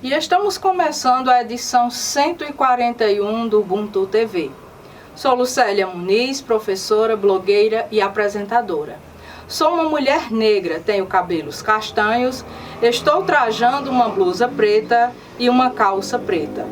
E estamos começando a edição 141 do Ubuntu TV. Sou Lucélia Muniz, professora, blogueira e apresentadora. Sou uma mulher negra, tenho cabelos castanhos, estou trajando uma blusa preta e uma calça preta.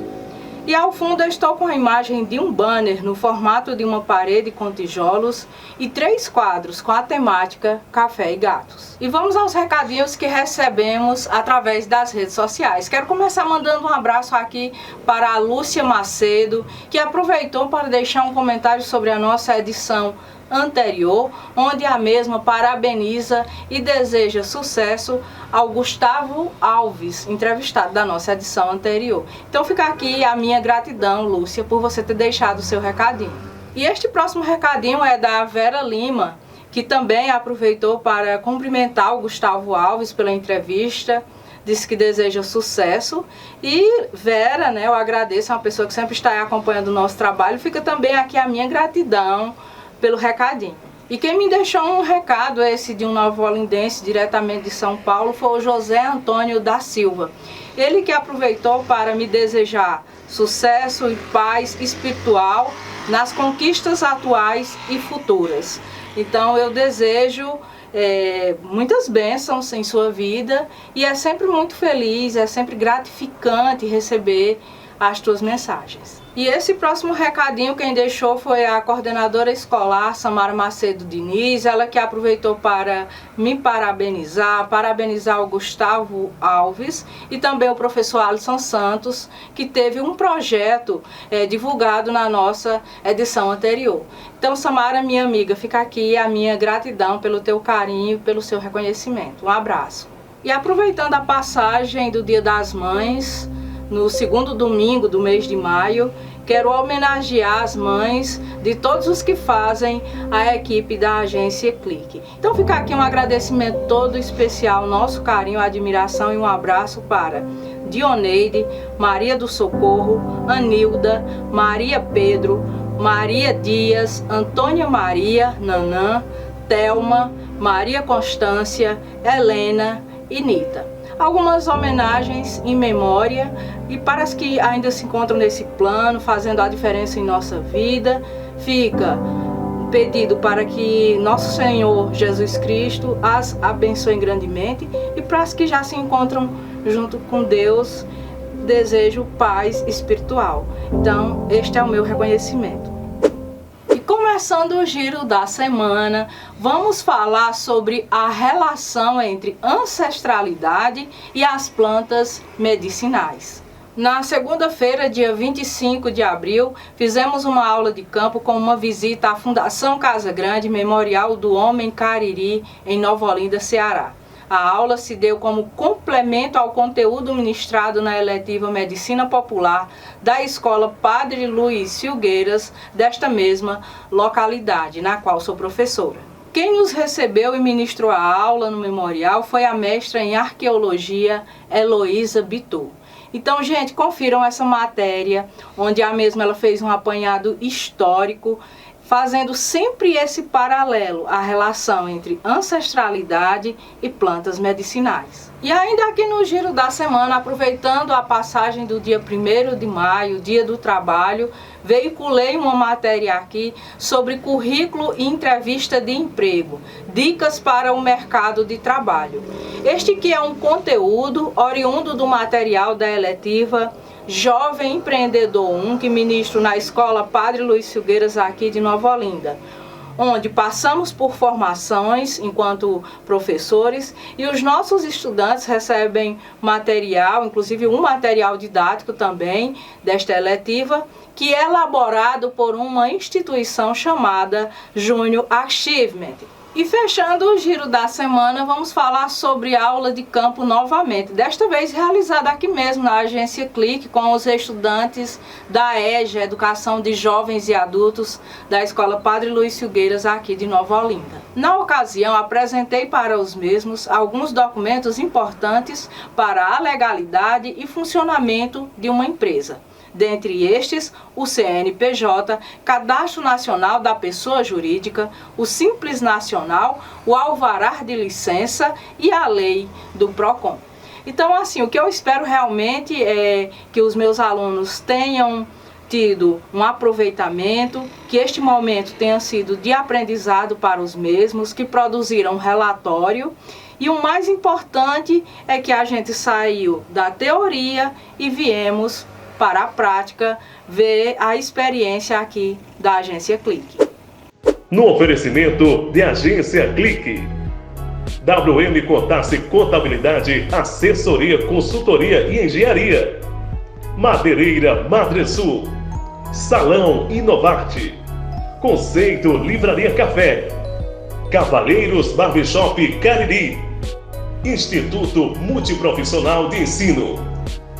E ao fundo estou com a imagem de um banner no formato de uma parede com tijolos e 3 quadros com a temática Café e Gatos. E vamos aos recadinhos que recebemos através das redes sociais. Quero começar mandando um abraço aqui para a Lúcia Macedo, que aproveitou para deixar um comentário sobre a nossa edição anterior, onde a mesma parabeniza e deseja sucesso ao Gustavo Alves, entrevistado da nossa edição anterior. Então fica aqui a minha gratidão, Lúcia, por você ter deixado o seu recadinho. E este próximo recadinho é da Vera Lima, que também aproveitou para cumprimentar o Gustavo Alves pela entrevista, disse que deseja sucesso. E Vera, eu agradeço, é uma pessoa que sempre está acompanhando o nosso trabalho. Fica também aqui a minha gratidão pelo recadinho. E quem me deixou um recado, esse de um novolindense diretamente de São Paulo, foi o José Antônio da Silva. Ele que aproveitou para me desejar sucesso e paz espiritual nas conquistas atuais e futuras. Então eu desejo muitas bênçãos em sua vida e é sempre muito feliz, é sempre gratificante receber as tuas mensagens. E esse próximo recadinho quem deixou foi a coordenadora escolar Samara Macedo Diniz, ela que aproveitou para me parabenizar o Gustavo Alves e também o professor Alisson Santos, que teve um projeto divulgado na nossa edição anterior. Então, Samara, minha amiga, fica aqui a minha gratidão pelo teu carinho e pelo seu reconhecimento. Um abraço. E aproveitando a passagem do Dia das Mães, no segundo domingo do mês de maio, quero homenagear as mães de todos os que fazem a equipe da agência Clique. Então fica aqui um agradecimento todo especial, nosso carinho, admiração e um abraço para Dioneide, Maria do Socorro, Anilda, Maria Pedro, Maria Dias, Antônia Maria, Nanã, Thelma, Maria Constância, Helena e Nita. Algumas homenagens em memória e para as que ainda se encontram nesse plano, fazendo a diferença em nossa vida, fica um pedido para que nosso Senhor Jesus Cristo as abençoe grandemente e para as que já se encontram junto com Deus, desejo paz espiritual. Então, este é o meu reconhecimento. Começando o giro da semana, vamos falar sobre a relação entre ancestralidade e as plantas medicinais. Na segunda-feira, dia 25 de abril, fizemos uma aula de campo com uma visita à Fundação Casa Grande Memorial do Homem Cariri, em Nova Olinda, Ceará. A aula se deu como complemento ao conteúdo ministrado na eletiva Medicina Popular da Escola Padre Luiz Filgueiras, desta mesma localidade, na qual sou professora. Quem nos recebeu e ministrou a aula no memorial foi a mestra em Arqueologia, Heloísa Bitu. Então, gente, confiram essa matéria, onde a mesma ela fez um apanhado histórico, fazendo sempre esse paralelo, a relação entre ancestralidade e plantas medicinais. E ainda aqui no giro da semana, aproveitando a passagem do dia 1º de maio, Dia do Trabalho, veiculei uma matéria aqui sobre currículo e entrevista de emprego, dicas para o mercado de trabalho. Este que é um conteúdo oriundo do material da eletiva Jovem Empreendedor 1, que ministro na Escola Padre Luiz Filgueiras aqui de Nova Olinda, onde passamos por formações enquanto professores e os nossos estudantes recebem material, inclusive um material didático também desta eletiva, que é elaborado por uma instituição chamada Júnior Achievement. E fechando o giro da semana, vamos falar sobre aula de campo novamente, desta vez realizada aqui mesmo na agência Clique com os estudantes da EJA, Educação de Jovens e Adultos, da Escola Padre Luiz Filgueiras aqui de Nova Olinda. Na ocasião, apresentei para os mesmos alguns documentos importantes para a legalidade e funcionamento de uma empresa. Dentre estes, o CNPJ, Cadastro Nacional da Pessoa Jurídica, o Simples Nacional, o Alvará de Licença e a Lei do PROCON. Então, assim, o que eu espero realmente é que os meus alunos tenham tido um aproveitamento, que este momento tenha sido de aprendizado para os mesmos, que produziram um relatório. E o mais importante é que a gente saiu da teoria e viemos para a prática ver a experiência aqui da Agência Clique. No oferecimento de Agência Clique, WM Contasse Contabilidade, Assessoria, Consultoria e Engenharia, Madeireira Madresul, Salão Inovarte, Conceito Livraria Café, Cavaleiros Barbershop Cariri, Instituto Multiprofissional de Ensino,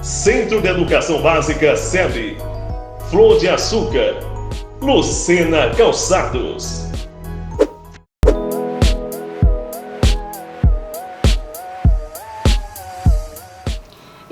Centro de Educação Básica SEB, Flor de Açúcar, Lucena Calçados.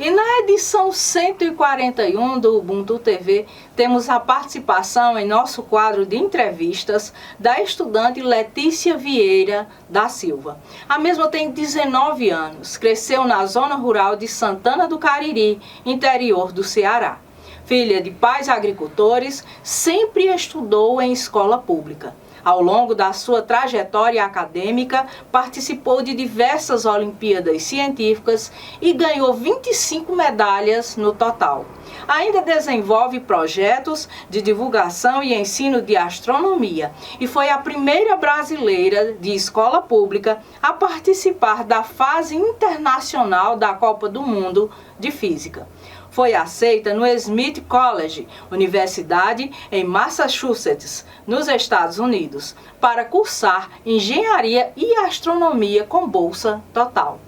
E na edição 141 do Ubuntu TV, temos a participação em nosso quadro de entrevistas da estudante Letícia Vieira da Silva. A mesma tem 19 anos, cresceu na zona rural de Santana do Cariri, interior do Ceará. Filha de pais agricultores, sempre estudou em escola pública. Ao longo da sua trajetória acadêmica, participou de diversas Olimpíadas científicas e ganhou 25 medalhas no total. Ainda desenvolve projetos de divulgação e ensino de astronomia e foi a primeira brasileira de escola pública a participar da fase internacional da Copa do Mundo de Física. Foi aceita no Smith College, universidade em Massachusetts, nos Estados Unidos, para cursar engenharia e astronomia com bolsa total.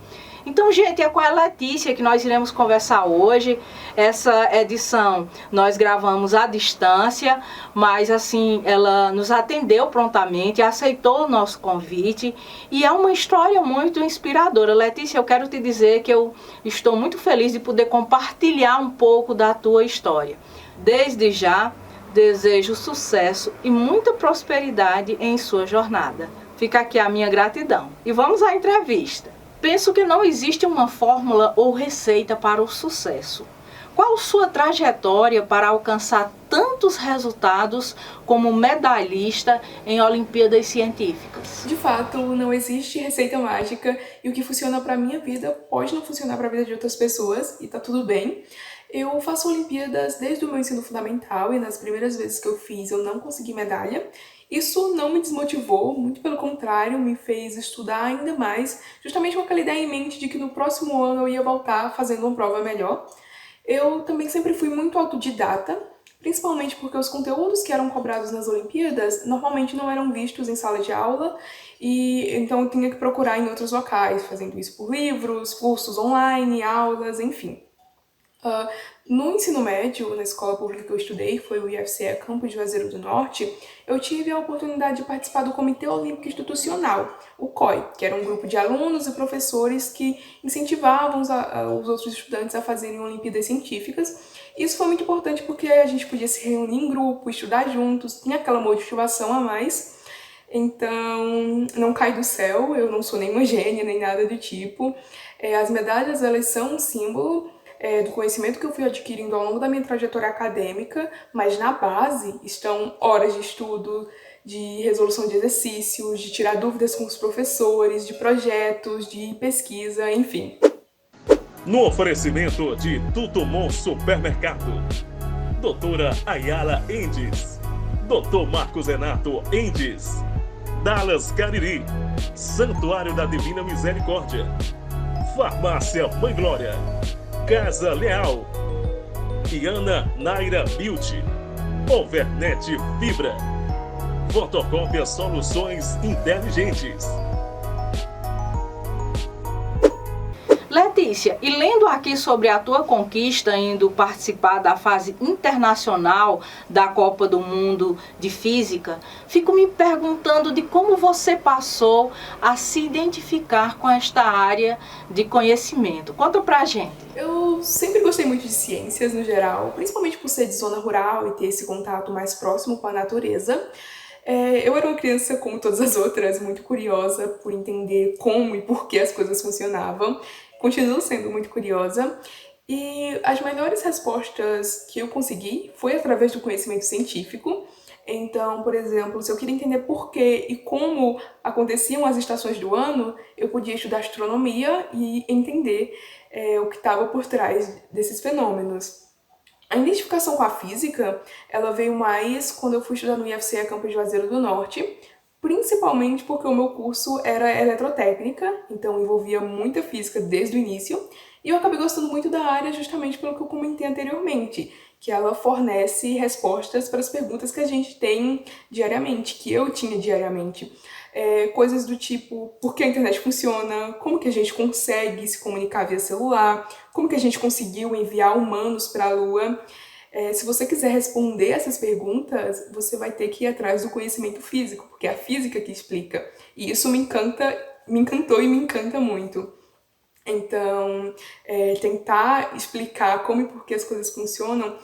Então, gente, é com a Letícia que nós iremos conversar hoje. Essa edição nós gravamos à distância, mas assim, ela nos atendeu prontamente, aceitou o nosso convite e é uma história muito inspiradora. Letícia, eu quero te dizer que eu estou muito feliz de poder compartilhar um pouco da tua história. Desde já, desejo sucesso e muita prosperidade em sua jornada. Fica aqui a minha gratidão. E vamos à entrevista. Penso que não existe uma fórmula ou receita para o sucesso. Qual sua trajetória para alcançar tantos resultados como medalhista em Olimpíadas Científicas? De fato, não existe receita mágica e o que funciona para a minha vida pode não funcionar para a vida de outras pessoas e tá tudo bem. Eu faço Olimpíadas desde o meu ensino fundamental e nas primeiras vezes que eu fiz eu não consegui medalha. Isso não me desmotivou, muito pelo contrário, me fez estudar ainda mais, justamente com aquela ideia em mente de que no próximo ano eu ia voltar fazendo uma prova melhor. Eu também sempre fui muito autodidata, principalmente porque os conteúdos que eram cobrados nas Olimpíadas normalmente não eram vistos em sala de aula, e então eu tinha que procurar em outros locais, fazendo isso por livros, cursos online, aulas, enfim. No ensino médio, na escola pública que eu estudei, que foi o IFCE Campos de Juazeiro do Norte, eu tive a oportunidade de participar do Comitê Olímpico Institucional, o COI, que era um grupo de alunos e professores que incentivavam os outros estudantes a fazerem Olimpíadas Científicas. Isso foi muito importante porque a gente podia se reunir em grupo, estudar juntos, tinha aquela motivação a mais. Então, não cai do céu, eu não sou nenhuma gênia, nem nada do tipo. As medalhas, elas são um símbolo do conhecimento que eu fui adquirindo ao longo da minha trajetória acadêmica, mas na base estão horas de estudo, de resolução de exercícios, de tirar dúvidas com os professores, de projetos, de pesquisa, enfim. No oferecimento de Tutumon Supermercado, Doutora Ayala Endes, Dr. Marcos Renato Endes, Dallas Cariri, Santuário da Divina Misericórdia, Farmácia Mãe Glória, Casa Leal, Iana Naira Beauty, Overnet Fibra, Fotocópia Soluções Inteligentes. Letícia, e lendo aqui sobre a tua conquista indo participar da fase internacional da Copa do Mundo de Física, fico me perguntando de como você passou a se identificar com esta área de conhecimento. Conta pra gente. Eu sempre gostei muito de ciências no geral, principalmente por ser de zona rural e ter esse contato mais próximo com a natureza. Eu era uma criança, como todas as outras, muito curiosa por entender como e por que as coisas funcionavam. continuo sendo muito curiosa. E as melhores respostas que eu consegui foi através do conhecimento científico. Então, por exemplo, se eu queria entender por que e como aconteciam as estações do ano, eu podia estudar astronomia e entender o que estava por trás desses fenômenos. A identificação com a física, ela veio mais quando eu fui estudar no IFCE Campus Juazeiro do Norte, principalmente porque o meu curso era eletrotécnica, então envolvia muita física desde o início, e eu acabei gostando muito da área justamente pelo que eu comentei anteriormente, que ela fornece respostas para as perguntas que a gente tem diariamente, que eu tinha diariamente. Coisas do tipo, por que a internet funciona, como que a gente consegue se comunicar via celular, como que a gente conseguiu enviar humanos para a Lua. Se você quiser responder essas perguntas, você vai ter que ir atrás do conhecimento físico, porque é a física que explica. E isso me encantou e me encanta muito. Então, tentar explicar como e por que as coisas funcionam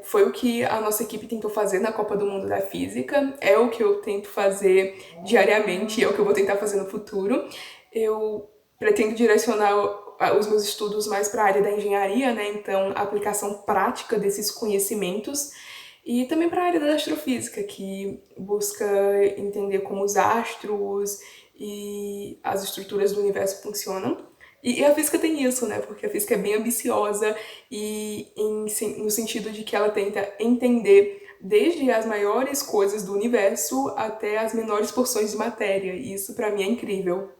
foi o que a nossa equipe tentou fazer na Copa do Mundo da Física, é o que eu tento fazer diariamente, é o que eu vou tentar fazer no futuro. Eu pretendo direcionar os meus estudos mais para a área da engenharia, né? Então, a aplicação prática desses conhecimentos, e também para a área da astrofísica, que busca entender como os astros e as estruturas do universo funcionam. E a física tem isso, né? Porque a física é bem ambiciosa e no sentido de que ela tenta entender desde as maiores coisas do universo até as menores porções de matéria. E isso para mim é incrível.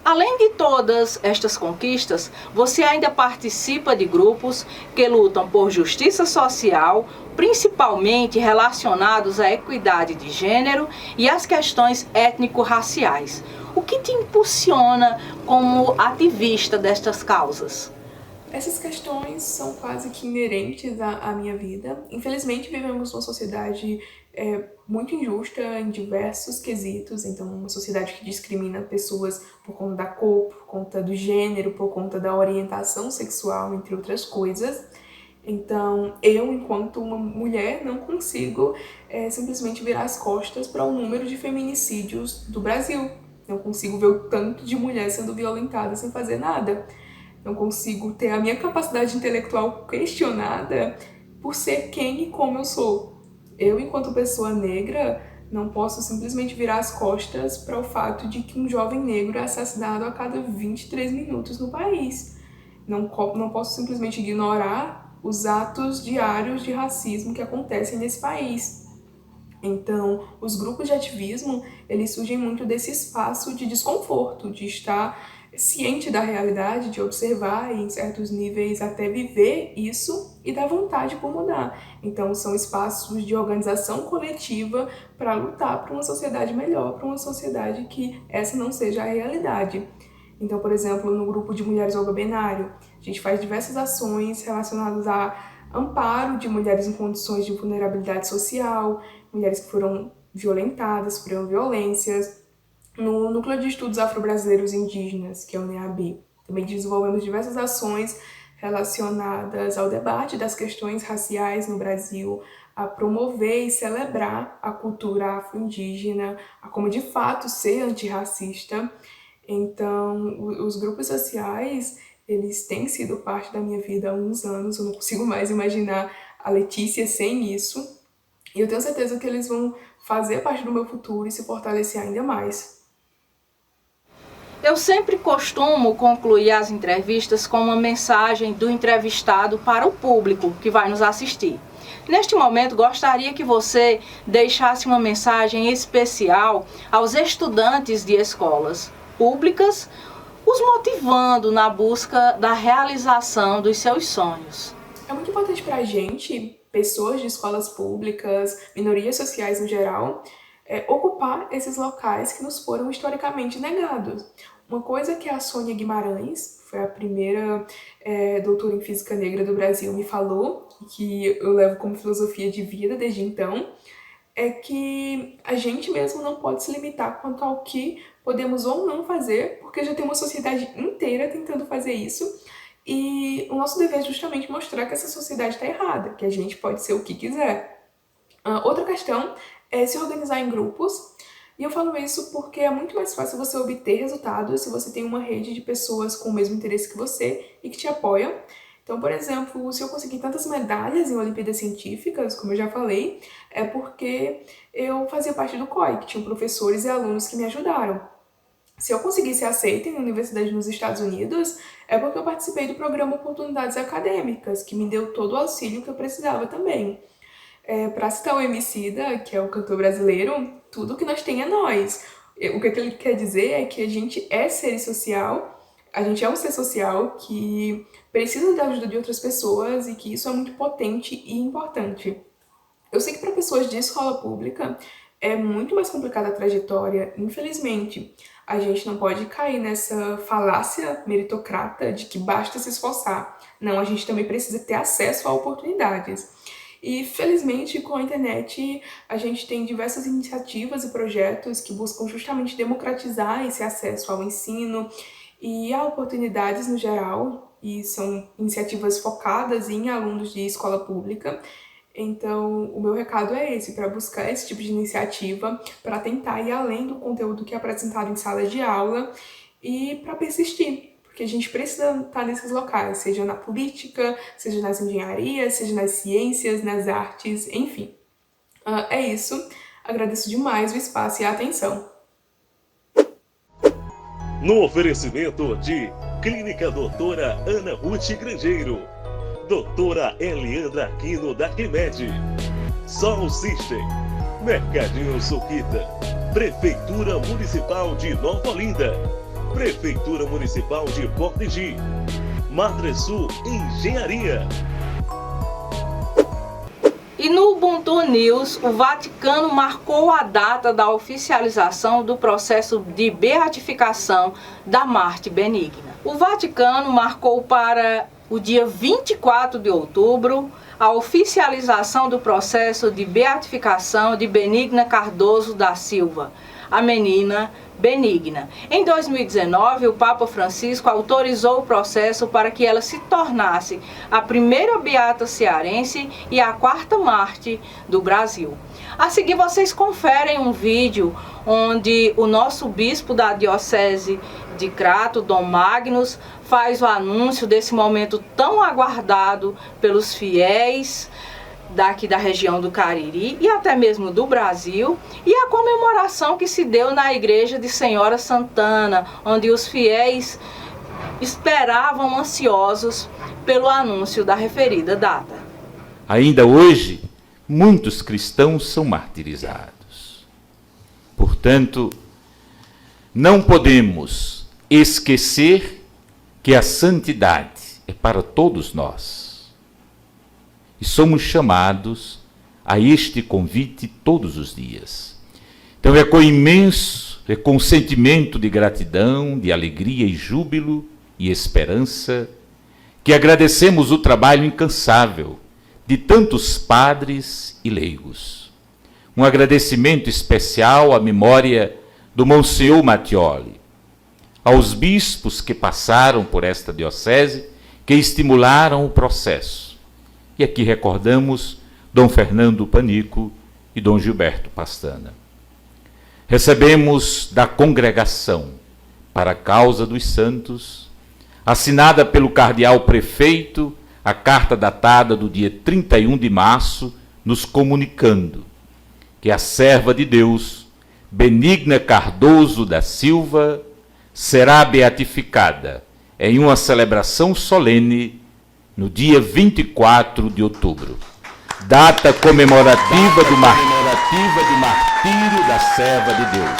Além de todas estas conquistas, você ainda participa de grupos que lutam por justiça social, principalmente relacionados à equidade de gênero e às questões étnico-raciais. O que te impulsiona como ativista destas causas? Essas questões são quase que inerentes à minha vida. Infelizmente, vivemos numa sociedade muito injusta em diversos quesitos. Então, uma sociedade que discrimina pessoas por conta da cor, por conta do gênero, por conta da orientação sexual, entre outras coisas. Então, eu, enquanto uma mulher, não consigo simplesmente virar as costas para o número de feminicídios do Brasil. Não consigo ver o tanto de mulher sendo violentada sem fazer nada. Não consigo ter a minha capacidade intelectual questionada por ser quem e como eu sou. Eu, enquanto pessoa negra, não posso simplesmente virar as costas para o fato de que um jovem negro é assassinado a cada 23 minutos no país. Não posso simplesmente ignorar os atos diários de racismo que acontecem nesse país. Então, os grupos de ativismo, eles surgem muito desse espaço de desconforto, de estar ciente da realidade, de observar e, em certos níveis, até viver isso e dar vontade por mudar. Então, são espaços de organização coletiva para lutar por uma sociedade melhor, para uma sociedade que essa não seja a realidade. Então, por exemplo, no grupo de Mulheres Olga Benário, a gente faz diversas ações relacionadas a amparo de mulheres em condições de vulnerabilidade social, mulheres que foram violentadas, sofreram violências. No Núcleo de Estudos Afro-Brasileiros e Indígenas, que é o NEAB, também desenvolvemos diversas ações relacionadas ao debate das questões raciais no Brasil, a promover e celebrar a cultura afro-indígena, a como de fato ser antirracista. Então, os grupos sociais, eles têm sido parte da minha vida há uns anos, eu não consigo mais imaginar a Letícia sem isso. E eu tenho certeza que eles vão fazer parte do meu futuro e se fortalecer ainda mais. Eu sempre costumo concluir as entrevistas com uma mensagem do entrevistado para o público que vai nos assistir. Neste momento, gostaria que você deixasse uma mensagem especial aos estudantes de escolas públicas, os motivando na busca da realização dos seus sonhos. É muito importante para a gente, pessoas de escolas públicas, minorias sociais no geral, ocupar esses locais que nos foram historicamente negados. Uma coisa que a Sônia Guimarães, foi a primeira doutora em física negra do Brasil, me falou, que eu levo como filosofia de vida desde então, é que a gente mesmo não pode se limitar quanto ao que podemos ou não fazer, porque já tem uma sociedade inteira tentando fazer isso, e o nosso dever é justamente mostrar que essa sociedade está errada, que a gente pode ser o que quiser. Outra questão é se organizar em grupos. E eu falo isso porque é muito mais fácil você obter resultados se você tem uma rede de pessoas com o mesmo interesse que você e que te apoiam. Então, por exemplo, se eu conseguir tantas medalhas em Olimpíadas Científicas, como eu já falei, é porque eu fazia parte do COI, que tinham professores e alunos que me ajudaram. Se eu conseguir ser aceita em universidade nos Estados Unidos, é porque eu participei do programa Oportunidades Acadêmicas, que me deu todo o auxílio que eu precisava também. Para citar o Emicida, que é o cantor brasileiro, tudo que nós tem é nós. O que ele quer dizer é que a gente é ser social, a gente é um ser social que precisa da ajuda de outras pessoas e que isso é muito potente e importante. Eu sei que para pessoas de escola pública é muito mais complicada a trajetória, infelizmente. A gente não pode cair nessa falácia meritocrata de que basta se esforçar. Não, a gente também precisa ter acesso a oportunidades. E, felizmente, com a internet, a gente tem diversas iniciativas e projetos que buscam justamente democratizar esse acesso ao ensino e a oportunidades no geral, e são iniciativas focadas em alunos de escola pública. Então, o meu recado é esse, para buscar esse tipo de iniciativa, para tentar ir além do conteúdo que é apresentado em sala de aula e para persistir. Porque a gente precisa estar nesses locais, seja na política, seja nas engenharias, seja nas ciências, nas artes, enfim. É isso. Agradeço demais o espaço e a atenção. No oferecimento de Clínica Doutora Ana Ruth Grangeiro, Doutora Eliandra Aquino da Quimed, Sol System, Mercadinho Suquita, Prefeitura Municipal de Nova Olinda, Prefeitura Municipal de Porto-G, Madresul Engenharia. E no Ubuntu News, o Vaticano marcou a data da oficialização do processo de beatificação da Marte Benigna. O Vaticano marcou para o dia 24 de outubro a oficialização do processo de beatificação de Benigna Cardoso da Silva, a menina Benigna. Em 2019, o Papa Francisco autorizou o processo para que ela se tornasse a primeira beata cearense e a quarta Marte do Brasil. A seguir, vocês conferem um vídeo onde o nosso bispo da Diocese de Crato, Dom Magnus, faz o anúncio desse momento tão aguardado pelos fiéis daqui da região do Cariri e até mesmo do Brasil, e a comemoração que se deu na igreja de Senhora Santana, onde os fiéis esperavam ansiosos pelo anúncio da referida data. Ainda hoje, muitos cristãos são martirizados. Portanto, não podemos esquecer que a santidade é para todos nós. E somos chamados a este convite todos os dias. Então é com sentimento de gratidão, de alegria e júbilo e esperança que agradecemos o trabalho incansável de tantos padres e leigos. Um agradecimento especial à memória do Monsenhor Mattioli, aos bispos que passaram por esta diocese, que estimularam o processo. E aqui recordamos Dom Fernando Panico e Dom Gilberto Pastana. Recebemos da Congregação para a Causa dos Santos, assinada pelo cardeal prefeito, a carta datada do dia 31 de março, nos comunicando que a serva de Deus, Benigna Cardoso da Silva, será beatificada em uma celebração solene no dia 24 de outubro, data comemorativa do martírio da serva de Deus.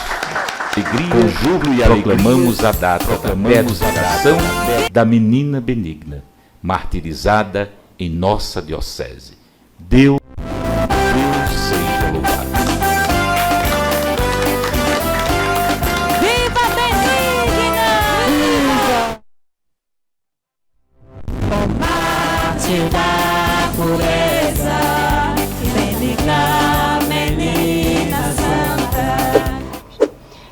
Com júbilo e alegria, proclamamos a data da beatificação da menina Benigna, martirizada em nossa diocese. Deus seja louvado. Viva Benigna! Mártir da pureza, Benigna, menina santa.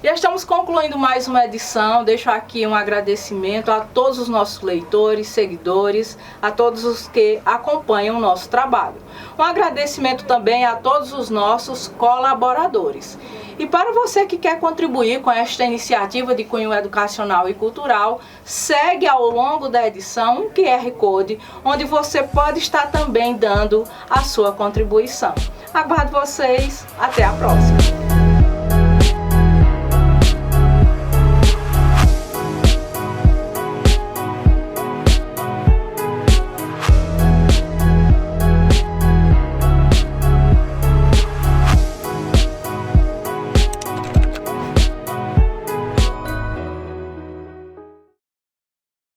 E Já estamos concluindo mais uma edição. Deixo aqui um agradecimento a todos os nossos leitores, seguidores, a todos os que acompanham o nosso trabalho. Um agradecimento também a todos os nossos colaboradores. E para você que quer contribuir com esta iniciativa de cunho educacional e cultural, segue ao longo da edição um QR Code, onde você pode estar também dando a sua contribuição. Aguardo vocês. Até a próxima.